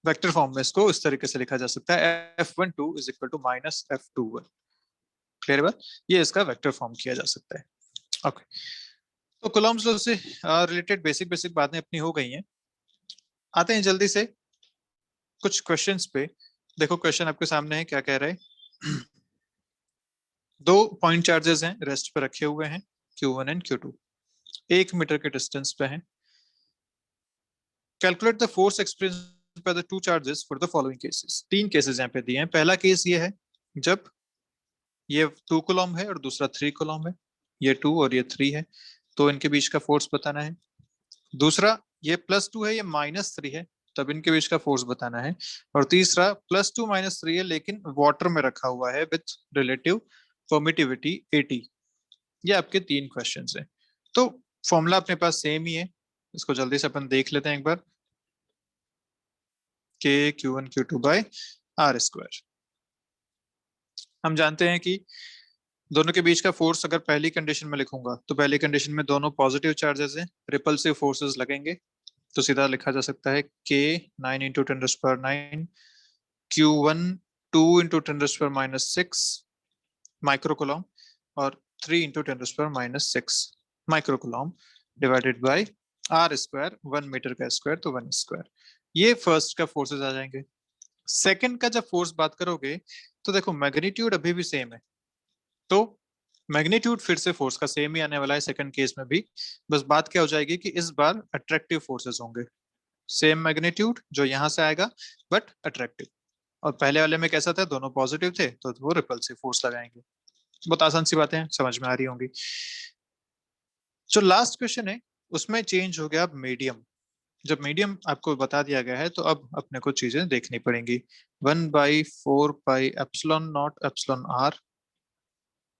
Vector form में इसको इस तरीके से लिखा जा सकता है, F12 is equal to minus F21। Clear बात, ये इसका वेक्टर फॉर्म किया जा सकता है। ओके, तो कूलम्ब्स लॉ से रिलेटेड बेसिक बेसिक बातें अपनी हो गई हैं। आते हैं जल्दी से कुछ क्वेश्चंस पे। देखो क्वेश्चन आपके सामने है, क्या कह रहे हैं। दो पॉइंट चार्जेस हैं, रेस्ट पे रखे हुए हैं, Q1 एंड Q2, 1 मीटर के डिस्टेंस पे हैं। Calculate the force experience by the two charges for the following cases. तीन केसेस यहाँ पे दिए हैं। पहला केस ये है जब ये 2 कूलम है और दूसरा 3 कूलम है, ये 2 और ये 3 है, तो इनके बीच का फोर्स बताना है। दूसरा, ये +2 है, ये -3 है, तब इनके बीच का फोर्स बताना है। और तीसरा, +2 -3 है लेकिन वाटर में रखा हुआ है विथ रिलेटिव परमिटिविटी 80। ये आपके तीन क्वेश्चंस हैं। तो फॉर्मूला अपने पास सेम ही है, इसको जल्दी से अपन देख लेते हैं एक बार। के Q1 Q2 by R square. हम जानते हैं कि दोनों के बीच का फोर्स अगर पहली कंडीशन में लिखूंगा तो पहली कंडीशन में दोनों पॉजिटिव चार्जेस हैं, रिपल्सिव फोर्सेस लगेंगे, तो सीधा लिखा जा सकता है K 9 into 10⁻⁹, Q1 2 into 10⁻⁻6 microcoulomb और 3 into 10⁻⁻6 microcoulomb divided by R square, 1 metre का स्क्वायर तो 1 स्क्वायर। ये फर्स्ट का फोर्सेस आ जाएंगे। सेकंड का जब फोर्स बात करोगे तो देखो मैग्नीट्यूड अभी भी सेम है, तो मैग्नीट्यूड फिर से फोर्स का सेम ही आने वाला है सेकंड केस में भी। बस बात क्या हो जाएगी कि इस बार अट्रैक्टिव फोर्सेस होंगे, सेम मैग्नीट्यूड जो यहां से आएगा बट अट्रैक्टिव। और पहले वाले में कैसा था, दोनों पॉजिटिव थे तो वो रिपल्सिव फोर्स लगाएंगे। बहुत आसान सी बातें समझ में आ रही होंगी। जो लास्ट क्वेश्चन है उसमें चेंज हो गया अब मीडियम। जब मीडियम आपको बता दिया गया है तो अब अपने को चीजें देखनी पड़ेंगी। 1/4πε0 ε r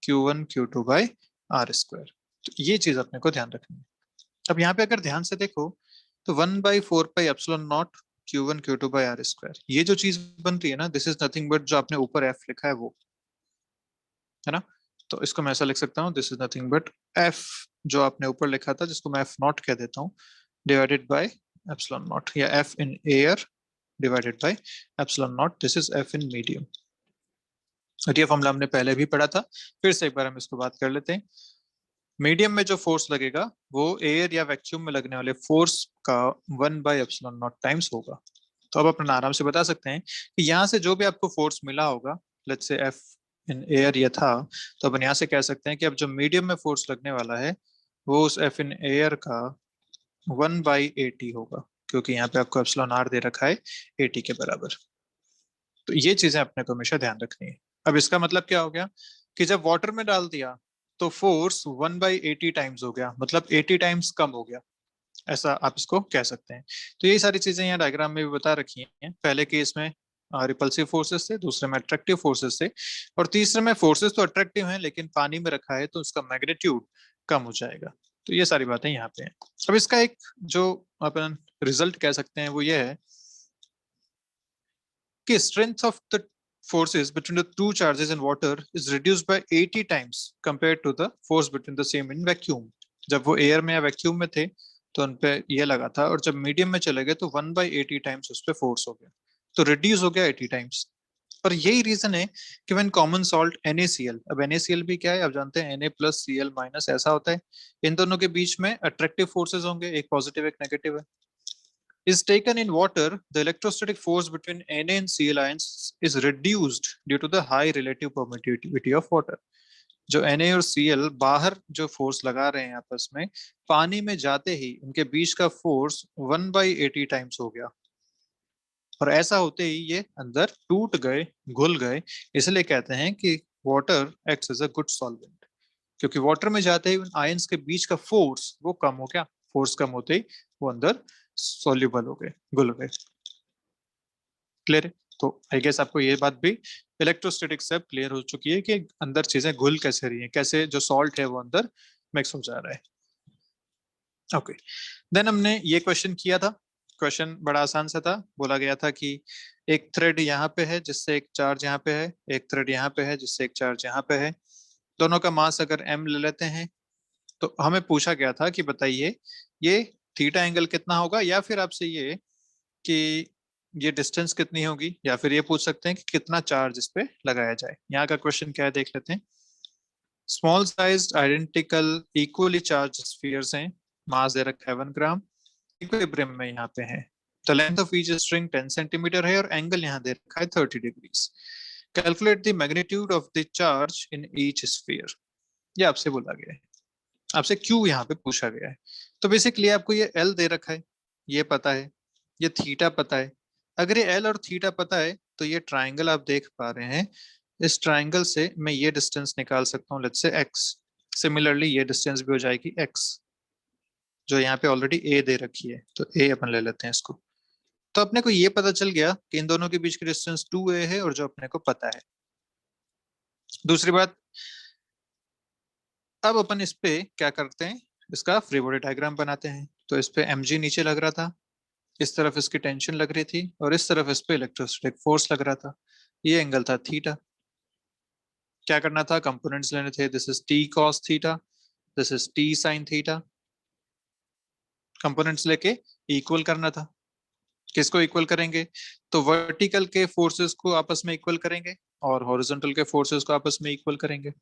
Q1 Q2 by R square, तो ये चीज अपने को ध्यान रखनी है। अब यहाँ पे अगर ध्यान से देखो तो 1/4πε0 Q1 Q2 by R square, ये जो चीज बन रही है ना, दिस इज नथिंग बट जो आपने ऊपर एफ लिखा है वो है ना। तो इसको मैं ऐसा लिख सकता हूँ, this is nothing but F जो आपने ऊपर लिखा था जिसको मैं एफ नॉट कह देता हूँ, डिवाइडेड बाय एप्सिलॉन नॉट, या F in air divided by epsilon not, this is F in medium. और ये फॉर्मूला हमने पहले भी पढ़ा था, फिर से एक बार हम इसको बात कर लेते हैं। मीडियम में जो फोर्स लगेगा वो एयर या वैक्यूम में लगने वाले फोर्स का 1/ε0 टाइम्स होगा। तो अब अपन आराम से बता सकते हैं कि यहाँ से जो भी आपको फोर्स मिला होगा, let's say F in air ये था, तो अपन यहाँ से कह सकते हैं कि अब जो मीडियम में फोर्स लगने वाला है वो उस एफ इन एयर का 1/80 होगा, क्योंकि यहाँ पे आपको एप्सिलॉन आर दे रखा है 80 के बराबर। तो ये चीजें अपने को हमेशा ध्यान रखनी है। अब इसका मतलब क्या हो गया कि जब वाटर में डाल दिया तो फोर्स 1/80 टाइम्स हो गया, मतलब 80 टाइम्स कम हो गया, ऐसा आप इसको कह सकते हैं। तो ये सारी चीजें यहाँ डायग्राम में भी बता रखी हैं। पहले केस में रिपल्सिव फोर्सेस थे, दूसरे में अट्रैक्टिव फोर्सेस थे, और तीसरे में फोर्सेस तो अट्रैक्टिव हैं लेकिन पानी में रखा है तो उसका मैग्नीट्यूड कम हो जाएगा। तो ये सारी बातें यहाँ पे हैं। अब इसका एक जो अपन रिजल्ट कह सकते हैं वो ये है कि strength of the forces between the two charges in water is reduced by 80 times compared to the force between the same in vacuum। जब वो एयर में या वैक्यूम में थे तो उन पे ये लगा था, और जब मीडियम में चले गए तो 1/80 टाइम्स उस पे फोर्स हो गया, तो रिड्यूस हो गया 80 टाइम्स। और यही रीजन है कि व्हेन कॉमन सॉल्ट NaCl, अब NaCl भी क्या है, अब जानते हैं Na+Cl- ऐसा होता है, इन दोनों के बीच में अट्रैक्टिव फोर्सेस होंगे, एक पॉजिटिव एक नेगेटिव है, is taken in water, the electrostatic force between Na and Cl ions is reduced due to the high relative permittivity of water। जो Na और Cl बाहर जो फोर्स लगा रहे हैं आपस में, पानी में जाते ही उनके बीच का फोर्स 1/80 टाइम्स हो गया, और ऐसा होते ही ये अंदर टूट गए, घुल गए। इसलिए कहते हैं कि water acts as a good solvent, क्योंकि वाटर में जाते ही उन आयंस के बीच का फोर्स वो कम हो गया, फोर्स कम होते ही वो अंदर सॉल्युबल हो गए, घुल गए। क्लियर है? तो आई गेस आपको ये बात भी इलेक्ट्रोस्टैटिक्स से क्लियर हो चुकी है कि अंदर चीजें घुल कैसे रही हैं, कैसे जो सॉल्ट है वो अंदर मिक्स हो जा रहा है। ओके, देन हमने ये क्वेश्चन किया था। क्वेश्चन बड़ा आसान सा था, बोला गया था कि एक थ्रेड यहाँ पे है जिससे एक चार्ज यहाँ पे है, एक थ्रेड यहाँ पे है जिससे एक चार्ज यहाँ पे है, दोनों का मास अगर m ले लेते हैं, तो हमें पूछा गया था कि बताइए ये थीटा एंगल कितना होगा, या फिर आपसे ये कि ये डिस्टेंस कितनी होगी, या फिर ये पूछ सकते हैं कि कितना चार्ज इस पे लगाया जाए। यहाँ का क्वेश्चन क्या है देख लेते हैं। Small sized identical equally charge spheres हैं, मास दे रखा है 1 ग्राम, इक्विलिब्रियम में यहाँ पे है। The length of each string 10 centimetre है और एंगल यहाँ दे रखा है 30 degrees. Calculate the magnitude of the charge in each sphere. ये आपसे बोला गया है, आपसे क्यू यहाँ पे पूछा गया है। तो बेसिकली आपको ये एल दे रखा है, ये पता है, ये थीटा पता है। अगर ये एल और थीटा पता है तो ये ट्राइंगल आप देख पा रहे हैं, इस ट्राइंगल से मैं ये डिस्टेंस निकाल सकता हूँ, लेट्स से एक्स। सिमिलरली ये डिस्टेंस भी हो जाएगी एक्स, जो यहाँ पे ऑलरेडी ए दे रखी है, तो ए अपन ले लेते हैं इसको। तो अपने को ये पता चल गया कि इन दोनों के बीच की डिस्टेंस 2a है, और जो अपने को पता है। दूसरी बात, अब अपन इस पे क्या करते हैं, इसका फ्री बॉडी डायग्राम बनाते हैं। तो इस पे mg नीचे लग रहा था, इस तरफ इसकी टेंशन लग रही थी, और इस तरफ इस पे इलेक्ट्रोस्टैटिक फोर्स लग रहा था। ये एंगल था थीटा। क्या करना था, कंपोनेंट्स लेने थे। This is T cos theta, this is T sine theta. Components लेके इक्वल करना था। किसको इक्वल करेंगे, तो वर्टिकल के फोर्सेस को आपस में इक्वल करेंगे और हॉरिजॉन्टल के फोर्सेस को आपस में इक्वल करेंगे।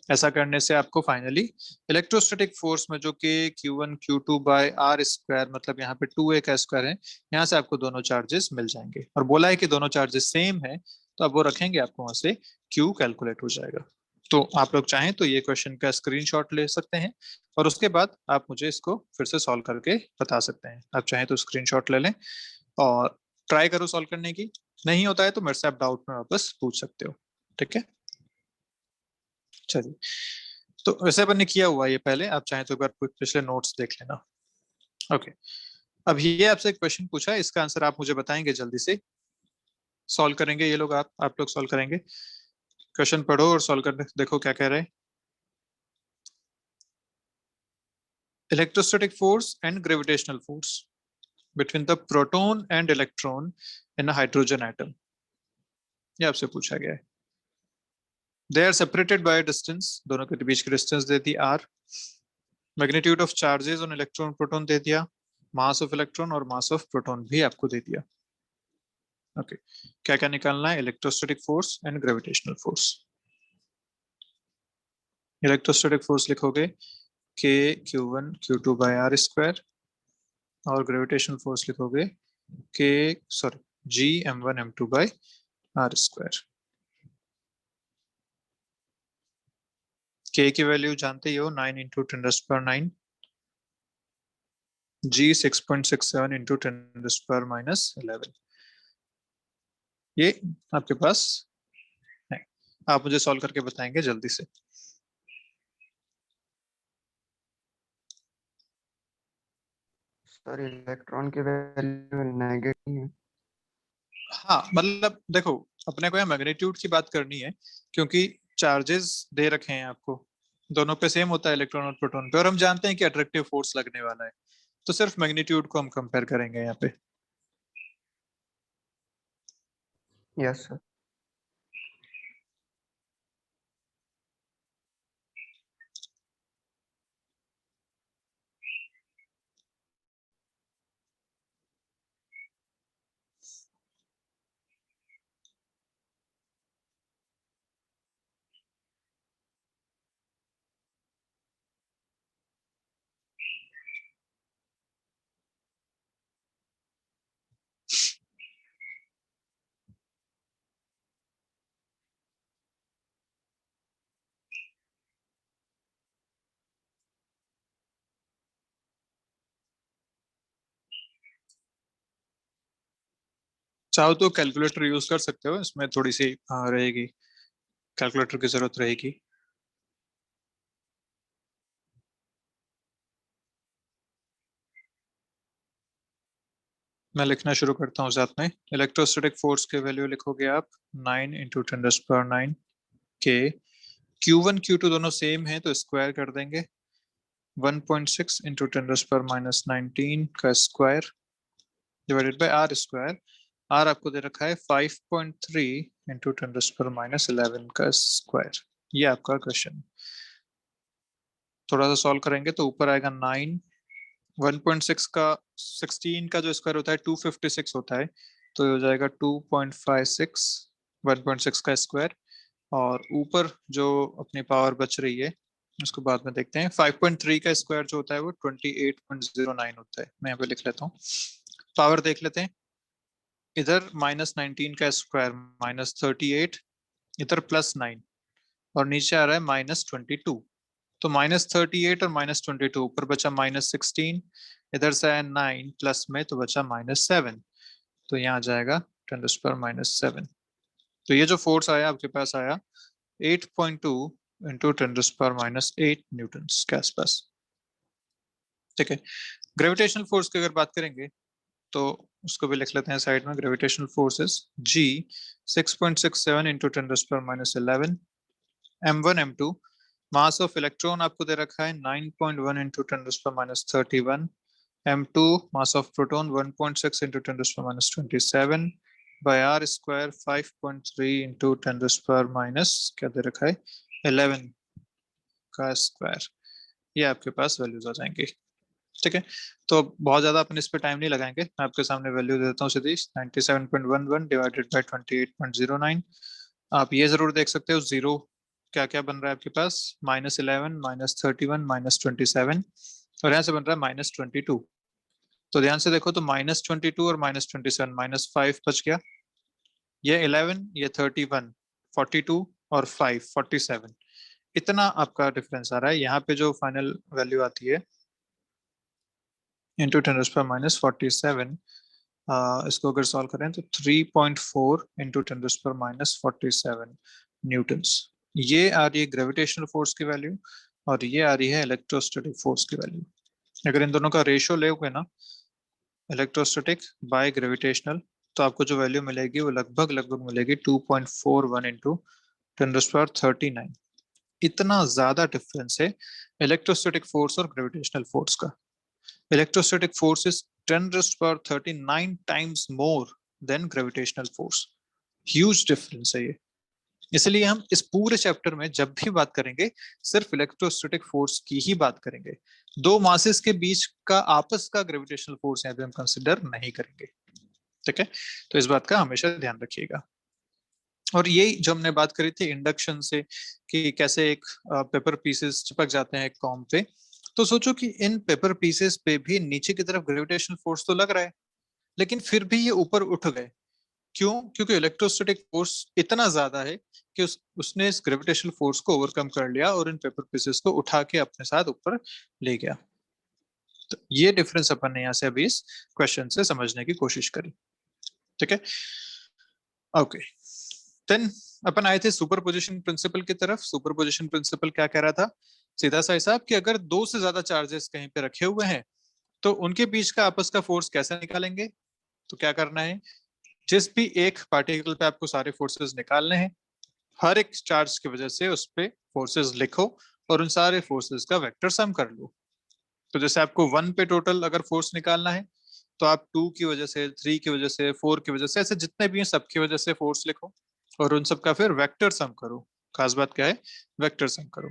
ऐसा करने से आपको फाइनली इलेक्ट्रोस्टैटिक फोर्स में जो कि Q1 Q2 by R square, मतलब यहाँ पे 2a का स्क्वायर है, यहाँ से आपको दोनों चार्जेस मिल जाएंगे। और बोला है कि दोनों चार्जेस सेम है, तो अब वो रखेंगे, आपको वहां से Q कैलकुलेट हो जाएगा। तो आप लोग चाहें तो ये क्वेश्चन का स्क्रीनशॉट ले सकते हैं, और उसके बाद आप मुझे इसको फिर से सॉल्व करके बता सकते हैं। आप चाहें तो स्क्रीनशॉट ले लें और ट्राई करो सॉल्व करने की। नहीं होता है तो मेरे से आप डाउट में वापस पूछ सकते हो, ठीक है। चलिए, तो वैसे अपन ने किया हुआ ये पहले, आप चाहें तो एक बार पिछले नोट्स देख लेना। ओके, अब ये आपसे एक क्वेश्चन पूछा है, इसका आंसर आप मुझे बताएंगे जल्दी से। सॉल्व करेंगे ये लोग, आप लोग सॉल्व करेंगे। क्वेश्चन पढ़ो और सॉल्व कर देखो क्या कह रहे हैं। Electrostatic force and gravitational force between the proton and electron in a hydrogen atom, ये आपसे पूछा गया है। They are separated by distance, दोनों के बीच की distance they the are. Magnitude of charges on electron proton दे दिया, मास ऑफ इलेक्ट्रॉन और मास ऑफ प्रोटॉन भी आपको दे दिया। ओके, क्या क्या निकालना है, electrostatic force and gravitational force. Electrostatic force लिखोगे K Q1 Q2 by R square, और ग्रेविटेशनल फोर्स लिखोगे K sorry G M1 M2 by R square. K की वैल्यू जानते ही हो, 9 इंटू 10⁻⁹, G 6.67 इंटू 10⁻⁻11। ये आपके पास है, आप मुझे सॉल्व करके बताएंगे जल्दी से। सर इलेक्ट्रॉन की वैल्यू नेगेटिव है। हाँ, मतलब देखो, अपने को यहाँ मैग्नीट्यूड की बात करनी है, क्योंकि चार्जेस दे रखे हैं आपको, दोनों पे सेम होता है इलेक्ट्रॉन और प्रोटॉन पे, और हम जानते हैं कि अट्रैक्टिव फोर्स लगने वाला है, तो सिर्फ मैग्नीट्यूड को हम कंपेयर करेंगे यहाँ पे। Yes sir. चाहो तो कैलकुलेटर यूज कर सकते हो, इसमें थोड़ी सी रहेगी, कैलकुलेटर की जरूरत रहेगी। मैं लिखना शुरू करता हूँ साथ में। इलेक्ट्रोस्टैटिक फोर्स के वैल्यू लिखोगे आप 9 इंटू 10⁻⁹ के Q1 Q2 दोनों सेम है तो स्क्वायर कर देंगे, 1.6 इंटू 10⁻⁹ का square divided by R square. R आपको दे रखा है 5.3 इंटू 10⁻11 का स्क्वायर। ये आपका क्वेश्चन। थोड़ा सा सॉल्व करेंगे तो ऊपर आएगा 9, 1.6 का 16 का जो स्क्वायर होता है 256 होता है, तो ये हो जाएगा 2.56, 1.6 का स्क्वायर, और ऊपर जो अपनी पावर बच रही है उसको बाद में देखते हैं। 5.3 का स्क्वायर जो होता है वो 28.09 होता है। मैं यहाँ पे लिख लेता हूँ, पावर देख लेते हैं। इधर -19 का स्क्वायर -38, इधर +9, और नीचे आ रहा है -22। तो -38 और -22, ऊपर बचा -16, इधर से आया 9 प्लस में तो बचा -7, तो यहाँ आ जाएगा 10⁻⁻7। तो ये जो फोर्स आया आपके पास आया 8.2 इंटू 10⁻⁸ न्यूटन के आसपास। ठीक है, ग्रेविटेशनल फोर्स की अगर बात करेंगे तो उसको भी लिख लेते हैं साइड में। Gravitational forces G 6.67 into 10⁻11, M1 M2। Mass of electron आपको दे रखा है 9.1 into 10⁻31, M2 mass of proton 1.6 into 10⁻27 by R square 5.3 into 10⁻, क्या दे रखा है, 11 का स्क्वायर। ये आपके पास वैल्यूज आ जाएंगे। ठीक है, तो बहुत ज्यादा अपन इस पे टाइम नहीं लगाएंगे, मैं आपके सामने वैल्यू दे देता हूँ सीधी। 97.11 डिवाइडेड बाय 28.09। आप ये जरूर देख सकते हो जीरो क्या क्या बन रहा है आपके पास, -11, -31, -27, और यहाँ से बन रहा है -22। तो ध्यान से देखो तो -22 और -27, -5 बच गया, ये 11, ये 31, 42 और 5 47, इतना आपका डिफरेंस आ रहा है। यहाँ पे जो फाइनल वैल्यू आती है इंटू 10⁻⁻47, इसको अगर सॉल्व करें तो 3.4 इंटू 10⁻⁻47 न्यूटन्स। ये आ रही है ग्रेविटेशनल फोर्स की वैल्यू, और ये आ रही है इलेक्ट्रोस्टैटिक फोर्स की वैल्यू। अगर इन दोनों का रेशियो लेओगे ना, इलेक्ट्रोस्टैटिक बाय ग्रेविटेशनल, तो आपको जो वैल्यू मिलेगी वो लगभग लगभग मिलेगी 2.41 इंटू 10⁻39। इतना ज्यादा डिफरेंस है इलेक्ट्रोस्टैटिक फोर्स और ग्रेविटेशनल फोर्स का। Electrostatic force is 10⁻39 times more than gravitational force. Huge difference है ये। इसलिए हम इस पूरे चैप्टर में जब भी बात करेंगे सिर्फ इलेक्ट्रोस्टैटिक फोर्स की ही बात करेंगे। दो मासेस के बीच का आपस का ग्रेविटेशनल फोर्स यहाँ पे हम कंसिडर नहीं करेंगे। ठीक है, तो इस बात का हमेशा ध्यान रखिएगा। और यही जो हमने बात करी थी इंडक्शन से, कि कैसे एक पेपर पीसेस चिपक जाते हैं एक कॉम्ब पे, तो सोचो कि इन पेपर पीसेस पे भी नीचे की तरफ ग्रेविटेशनल फोर्स तो लग रहा है, लेकिन फिर भी ये ऊपर उठ गए। क्यों? क्योंकि इलेक्ट्रोस्टैटिक फोर्स इतना ज्यादा है कि उसने इस ग्रेविटेशनल फोर्स को ओवरकम कर लिया और इन पेपर पीसेस को उठा के अपने साथ ऊपर ले गया। तो ये डिफरेंस अपन ने यहाँ से अभी इस क्वेश्चन से समझने की कोशिश करी। ठीक है, ओके। देन अपन आए थे सुपरपोजिशन प्रिंसिपल की तरफ। सुपरपोजिशन प्रिंसिपल क्या कह रहा था? सीधा सा हिसाब कि अगर दो से ज्यादा चार्जेस कहीं पे रखे हुए हैं तो उनके बीच का आपस का फोर्स कैसे निकालेंगे। तो क्या करना है, जिस भी एक पार्टिकल पे आपको सारे फोर्सेस निकालने हैं, हर एक चार्ज की वजह से उस पे फोर्सेस लिखो और उन सारे फोर्सेस का वेक्टर सम कर लो। तो जैसे आपको 1 पे टोटल अगर फोर्स निकालना है तो आप 2 की वजह से, 3 की वजह से, 4 की वजह से, ऐसे जितने भी हैं सबकी वजह से फोर्स लिखो और उन सब का फिर वेक्टर सम करो। खास बात क्या है, वेक्टर सम करो।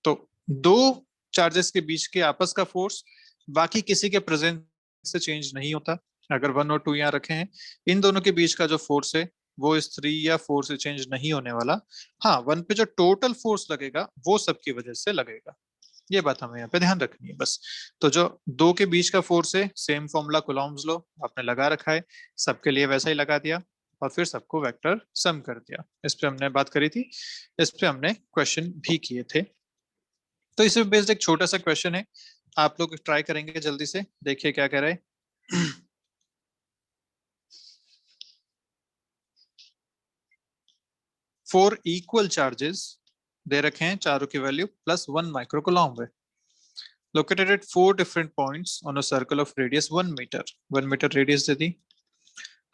तो दो चार्जेस के बीच के आपस का फोर्स बाकी किसी के प्रेजेंस से चेंज नहीं होता। अगर 1 और 2 यहाँ रखे हैं, इन दोनों के बीच का जो फोर्स है वो इस 3 या 4 से चेंज नहीं होने वाला। हाँ, 1 पे जो टोटल फोर्स लगेगा वो सबकी वजह से लगेगा। ये बात हमें यहाँ पे ध्यान रखनी है बस। तो जो दो के बीच का फोर्स है, सेम फॉर्मूला कुलॉम्स लॉ आपने लगा रखा है, सबके लिए वैसा ही लगा दिया और फिर सबको वेक्टर सम कर दिया। इस पे हमने बात करी थी, इस पे हमने क्वेश्चन भी किए थे। तो इसे बेस्ड एक छोटा सा क्वेश्चन है, आप लोग ट्राई करेंगे जल्दी से, देखिए क्या कह रहे हैं। 4 इक्वल चार्जेस दे रखे हैं, चारों की वैल्यू +1 माइक्रोकूलॉम है, located at 4 different points on a circle of radius 1 meter. 1 meter radius they the.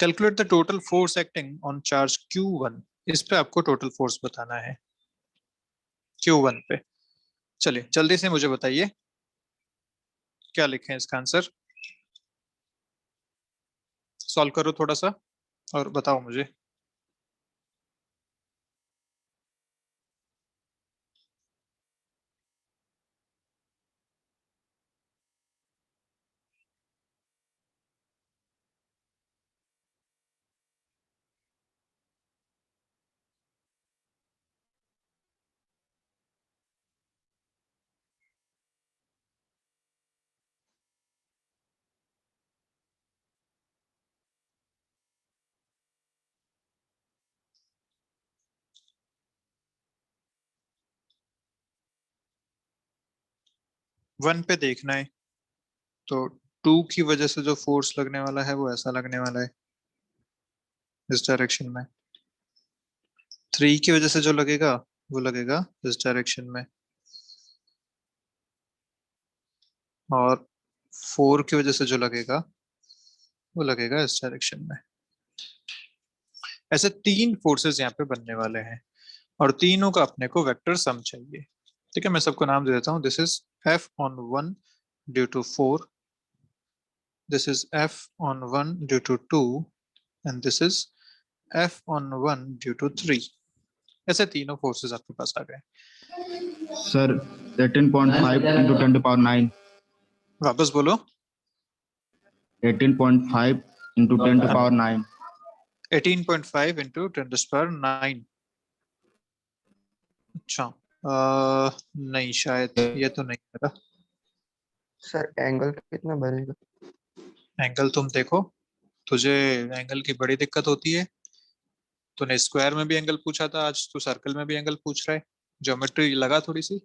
Calculate the total force acting on charge Q1. इस पे आपको टोटल फोर्स बताना है Q1 पे। चलिए जल्दी से मुझे बताइए क्या लिखें इसका आंसर। सॉल्व करो थोड़ा सा और बताओ मुझे। 1 पे देखना है तो 2 की वजह से जो फोर्स लगने वाला है वो ऐसा लगने वाला है इस डायरेक्शन में। 3 की वजह से जो लगेगा वो लगेगा इस डायरेक्शन में, और 4 की वजह से जो लगेगा वो लगेगा इस डायरेक्शन में। ऐसे 3 फोर्सेस यहाँ पे बनने वाले हैं और तीनों का अपने को वेक्टर सम चाहिए। ठीक है, मैं सबको नाम दे देता हूँ। This is F on 1 due to 4, this is F on 1 due to 2 and this is F on 1 due to 3। ऐसे तीनों फोर्सेस आपके पास आ गए। Sir 18.5 into 10 to power 9. वापस बोलो। 18.5 into 10 to हाँ, power 9. 18.5 इंटू 10⁹। अच्छा, नहीं, शायद ये तो नहीं है। सर एंगल कितना बनेगा? एंगल तुम देखो, तुझे एंगल की बड़ी दिक्कत होती है। तूने स्क्वायर में भी एंगल पूछा था, आज तू सर्कल में भी एंगल पूछ रहा है। ज्योमेट्री लगा थोड़ी सी।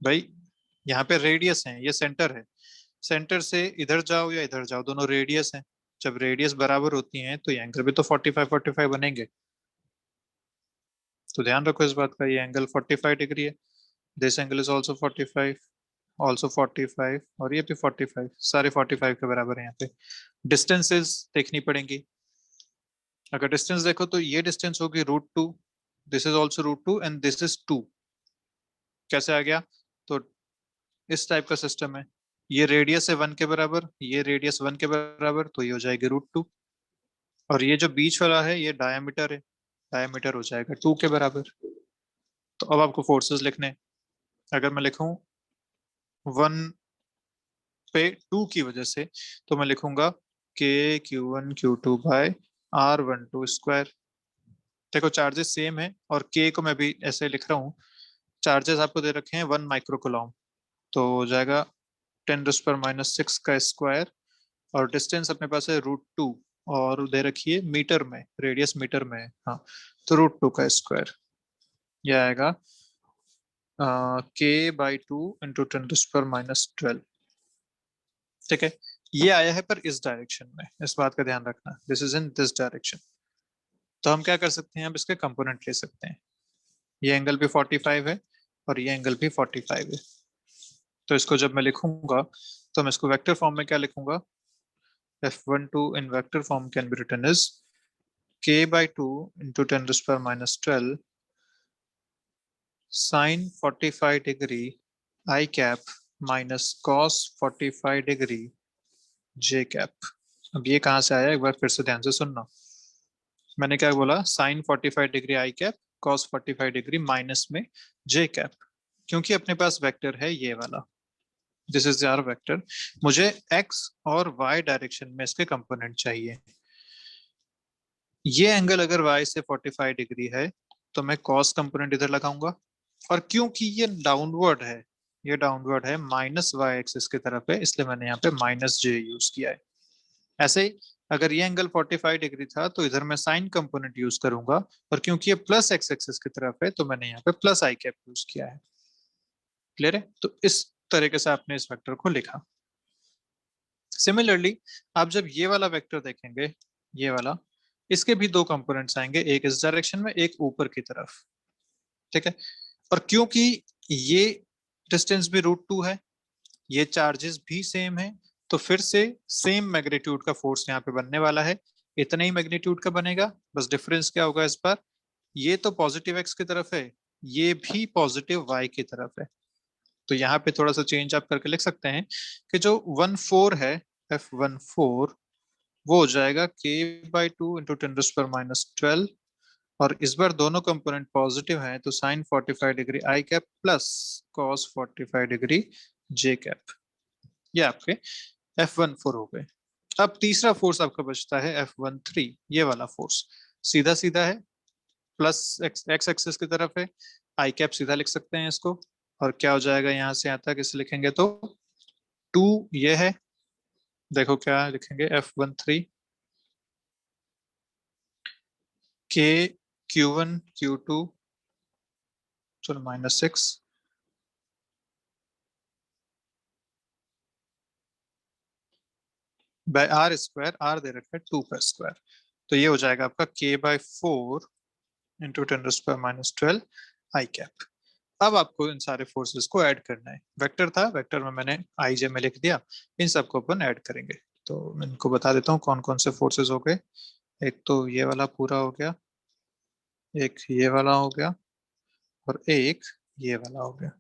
भाई यहाँ पे रेडियस है, ये सेंटर है। सेंटर से इधर जाओ या इधर जाओ, दोनों रेडियस हैं। जब रेडियस बराबर होती हैं तो ये एंगल भी तो 45 बनेंगे। तो ध्यान रखो इस बात का, ये एंगल 45 डिग्री है। This angle is also 45, also 45, और ये भी 45, सारे 45 के बराबर है यहाँ पे। डिस्टेंसेस देखनी पड़ेंगी। अगर डिस्टेंस देखो तो ये डिस्टेंस होगी √2, this is also √2 and this is 2। कैसे आ गया? तो इस टाइप का सिस्टम है। ये रेडियस है 1 के बराबर, ये रेडियस 1 के बराबर, तो ये हो जाएगी √2। और ये जो बीच वाला है ये डायमीटर है, डायमीटर हो जाएगा 2 के बराबर। तो अब आपको फोर्सेस लिखने हैं। अगर मैं लिखूं 1 पे 2 की वजह से, तो मैं लिखूंगा KQ1 Q2/R12 स्क्वायर। देखो चार्जेस सेम है और K को मैं भी ऐसे लिख रहा हूँ। चार्जेस आपको दे रखे हैं 1 माइक्रोकुलॉम, तो हो जाएगा 10⁻⁶ का स्क्वायर। और डिस्टेंस अपने पास है √2, और दे रखी है मीटर में, रेडियस मीटर में है, हाँ। तो √2 का स्क्वायर, यह आएगा K/2 इंटू 10⁻12। ठीक है, ये आया है पर इस डायरेक्शन में, इस बात का ध्यान रखना, this is in this direction. तो हम क्या कर सकते हैं, अब इसके कंपोनेंट ले सकते हैं। ये एंगल भी 45 है और ये एंगल भी 45 है। तो इसको जब मैं लिखूंगा तो मैं इसको वेक्टर फॉर्म में क्या लिखूंगा? F12 in vector form can be written as K/2 into 10⁻12 sin 45 degree I cap minus cos 45 degree J cap। अब ये कहाँ से आया, एक बार फिर से ध्यान से सुनना। मैंने क्या बोला? Sine 45 degree I cap, cos 45 degree minus में J कैप, क्योंकि अपने पास वेक्टर है ये वाला, दिस इज आवर वेक्टर। मुझे x और y डायरेक्शन में इसके कंपोनेंट चाहिए। ये एंगल अगर y से 45 डिग्री है तो मैं cos कंपोनेंट इधर लगाऊंगा, और क्योंकि ये डाउनवर्ड है, ये डाउनवर्ड है माइनस y एक्सिस की तरफ है, इसलिए मैंने यहाँ पे -j यूज किया है। ऐसे ही अगर ये एंगल 45 डिग्री था तो इधर मैं साइन कंपोनेंट यूज करूंगा, और क्योंकि ये प्लस x एक्सिस की तरफ है तो मैंने यहाँ पे प्लस आई कैप यूज किया है। क्लियर है? तो इस तरीके से आपने इस वेक्टर को लिखा। सिमिलरली आप जब ये वाला वेक्टर देखेंगे, ये वाला, इसके भी दो कंपोनेंट्स आएंगे, एक इस डायरेक्शन में, एक ऊपर की तरफ। ठीक है, और क्योंकि ये डिस्टेंस भी √2 है, ये चार्जेस भी सेम है, तो फिर से सेम मैग्नीट्यूड का फोर्स यहाँ पे बनने वाला है। इतना ही मैग्नीट्यूड का बनेगा, बस डिफरेंस क्या होगा इस बार, ये तो पॉजिटिव x की तरफ है, ये भी पॉजिटिव y की तरफ है। तो यहाँ पे थोड़ा सा चेंज आप करके लिख सकते हैं कि जो 1/4 है, F14, वो हो जाएगा K/2 इंटू 10⁻12, और इस बार दोनों कंपोनेंट पॉजिटिव हैं तो sine 45 degree I cap plus cos 45 degree J cap. ये आपके F14 हो गए। अब तीसरा फोर्स आपका बचता है F13, ये वाला फोर्स सीधा सीधा है, प्लस एक्स एक्सिस की तरफ है, आई कैप सीधा लिख सकते हैं इसको। और क्या हो जाएगा यहाँ से यहाँ तक इसे लिखेंगे तो 2 ये है, देखो क्या लिखेंगे, F13 के Q1 Q2 चलो -6 बाय आर स्क्वायर, आर दे रखा है 2 का स्क्वायर, तो ये हो जाएगा आपका K/4 इंटू 10⁻12 आई कैप। अब आपको इन सारे फोर्सेस को ऐड करना है। वेक्टर था, वेक्टर में मैंने आई जे में लिख दिया, इन सबको अपन ऐड करेंगे। तो मैं इनको बता देता हूँ कौन कौन से फोर्सेस हो गए। एक तो ये वाला पूरा हो गया, एक ये वाला हो गया, और एक ये वाला हो गया।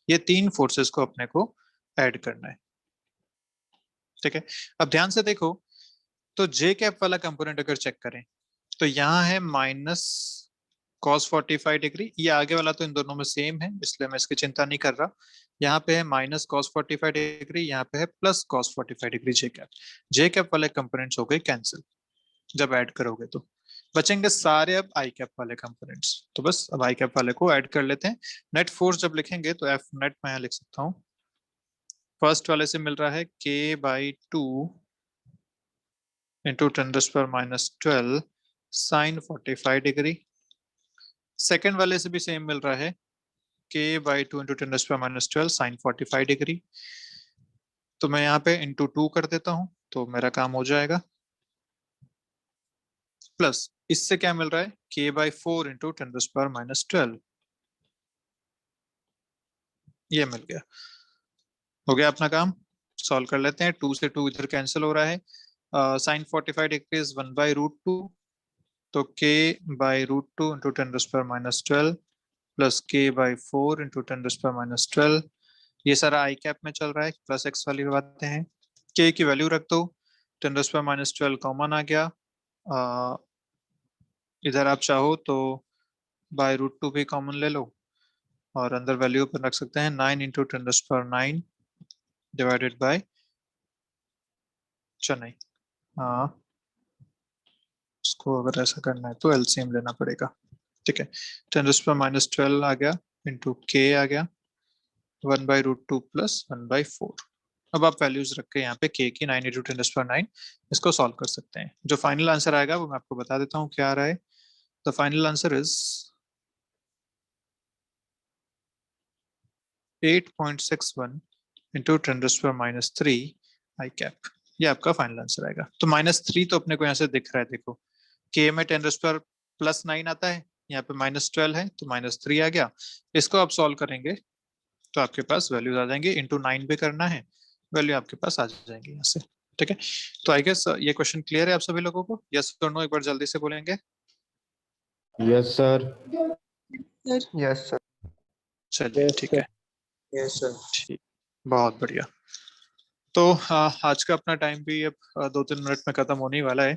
ये 3 फोर्सेस को अपने को ऐड करना है, ठीक है। अब ध्यान से देखो, तो जे कैप वाला कंपोनेंट अगर चेक करें तो यहाँ है -cos45 डिग्री, ये आगे वाला तो इन दोनों में सेम है इसलिए मैं इसकी चिंता नहीं कर रहा। यहाँ पे है -cos45 डिग्री, यहाँ पे है +cos45 डिग्री जे कैप वाले कंपोनेंट्स हो गए कैंसिल जब ऐड करोगे तो। बचेंगे सारे अब आई कैप वाले कंपोनेंट्स, तो बस अब आई कैप वाले को ऐड कर लेते हैं। नेट फोर्स जब लिखेंगे तो एफ नेट मैं यहाँ लिख सकता हूँ, फर्स्ट वाले से मिल रहा है K/2 into 10⁻12 sign 45 degree. Second वाले से भी सेम मिल रहा है K/2 इंटू 10⁻12 साइन 45 डिग्री। तो मैं यहाँ पे इंटू 2 कर देता हूँ तो मेरा काम हो जाएगा। प्लस इससे क्या मिल रहा है K/4 इंटू 10⁻12, ये मिल गया। हो गया अपना काम, सॉल्व कर लेते हैं। 2 से 2 इधर कैंसिल हो रहा है। साइन 45 डिग्री इज 1/√2, तो K/√2 into 10⁻12 plus K/4 into 10⁻12, ये सारा आई कैप में चल रहा है, प्लस एक्स वाली बातें हैं। K की वैल्यू रख दो, 10⁻12 कॉमन आ गया। इधर आप चाहो तो /√2 भी कॉमन ले लो और अंदर वैल्यू पर रख सकते हैं 9 इंटू 10⁻9 डिवाइडेड बाय, नहीं हाँ, इसको अगर ऐसा करना है तो एलसीएम लेना पड़ेगा, ठीक है। 10⁻12 आ गया इंटू K आ गया 1/√2 प्लस 1/4। अब आप वैल्यूज रख के यहाँ पे K की 9 इंटू 10⁻9 इसको सॉल्व कर सकते हैं। जो फाइनल आंसर आएगा वो मैं आपको बता देता हूँ क्या आ रहा है। The final answer is 8.61 into 10⁻³ I cap, ये आपका फाइनल आंसर आएगा। तो -3 तो अपने को यहाँ से दिख रहा है, देखो K में 10⁻+9 आता है, यहाँ पे -12 है तो -3 आ गया। इसको आप सॉल्व करेंगे तो आपके पास वैल्यूज आ जाएंगे, इंटू 9 भी करना है, वैल्यू आपके पास आ जाएंगे यहाँ से, ठीक है। तो आई गेस ये क्वेश्चन क्लियर है आप सभी लोगों को, यस और नो एक बार जल्दी से बोलेंगे। Yes, sir. Yes sir. चलिए ठीक है, यस सर। ठीक, बहुत बढ़िया। तो आज का अपना टाइम भी अब 2-3 मिनट में खत्म होने ही वाला है।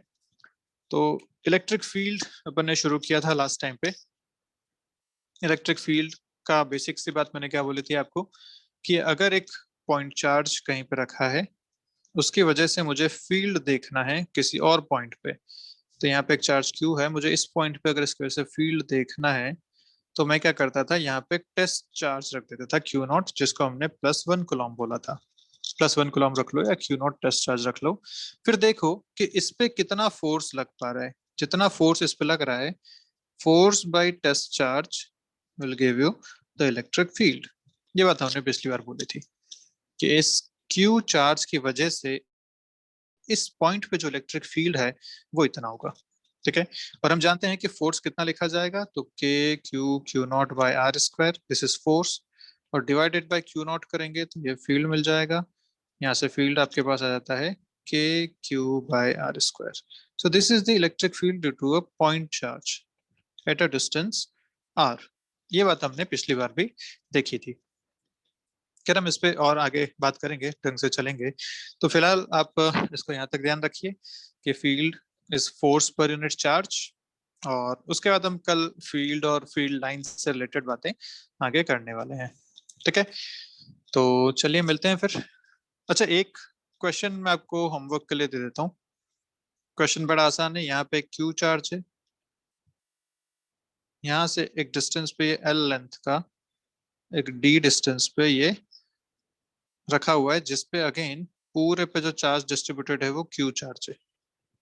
तो इलेक्ट्रिक फील्ड अपन ने शुरू किया था लास्ट टाइम पे। इलेक्ट्रिक फील्ड का बेसिक सी बात मैंने क्या बोली थी आपको, कि अगर एक पॉइंट चार्ज कहीं पे रखा है, उसकी वजह से मुझे फील्ड देखना है किसी और पॉइंट पे। तो यहाँ पे एक चार्ज Q है, मुझे इस पॉइंट पे अगर इसकी वजह से फील्ड देखना है तो मैं क्या करता था, यहाँ पे टेस्ट चार्ज रख देता था Q0, जिसको हमने +1 कूलम बोला था। +1 कूलम रख लो या Q0 टेस्ट चार्ज रख लो। फिर देखो कि इस पे कितना फोर्स लग पा रहा है। जितना फोर्स इस पे लग रहा है, force by test charge will give you the electric field. ये बात हमने पिछली बार बोली थी कि इस Q चार्ज की वजह से इस पॉइंट पे जो इलेक्ट्रिक फील्ड है वो इतना होगा, ठीक है। और हम जानते हैं कि फोर्स कितना लिखा जाएगा, तो K/Q0/r², दिस इज फोर्स, और डिवाइडेड बाय Q0 करेंगे तो ये फील्ड मिल जाएगा। यहाँ से फील्ड आपके पास आ जाता है KQ/r²। So this is the electric field due to a point charge at a distance r। ये बात हमने पिछली बार भी देखी थी। क्या हम इस पे और आगे बात करेंगे, ढंग से चलेंगे। तो फिलहाल आप इसको यहाँ तक ध्यान रखिए कि field is force per unit charge, और उसके बाद हम कल फील्ड और फील्ड लाइन से रिलेटेड बातें आगे करने वाले हैं, ठीक है। तो चलिए मिलते हैं फिर। अच्छा, एक क्वेश्चन मैं आपको होमवर्क के लिए दे देता हूँ। क्वेश्चन बड़ा आसान है। यहाँ पे क्यू चार्ज है, यहाँ से एक डिस्टेंस पे ये एल लेंथ का एक डी डिस्टेंस पे ये रखा हुआ है, जिसपे अगेन पूरे पे जो चार्ज डिस्ट्रीब्यूटेड है वो क्यू चार्ज है,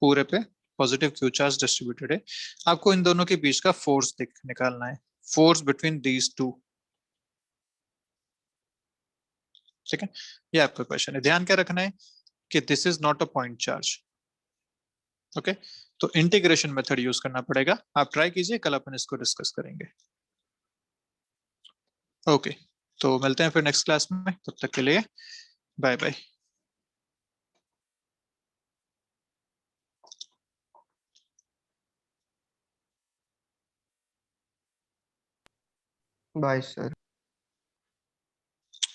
पूरे पे पॉजिटिव क्यू चार्ज डिस्ट्रीब्यूटेड है, आपको इन दोनों के बीच का फोर्स निकालना है, फोर्स बिटवीन दीज टू। ठीक है, ये आपका क्वेश्चन है। ध्यान क्या रखना है कि this is not a point charge. Okay, तो इंटीग्रेशन मेथड यूज करना पड़ेगा, आप ट्राई कीजिए, कल अपन इसको डिस्कस करेंगे। ओके, तो मिलते हैं फिर नेक्स्ट क्लास में, तब तक के लिए bye bye. Bye sir.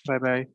Bye bye.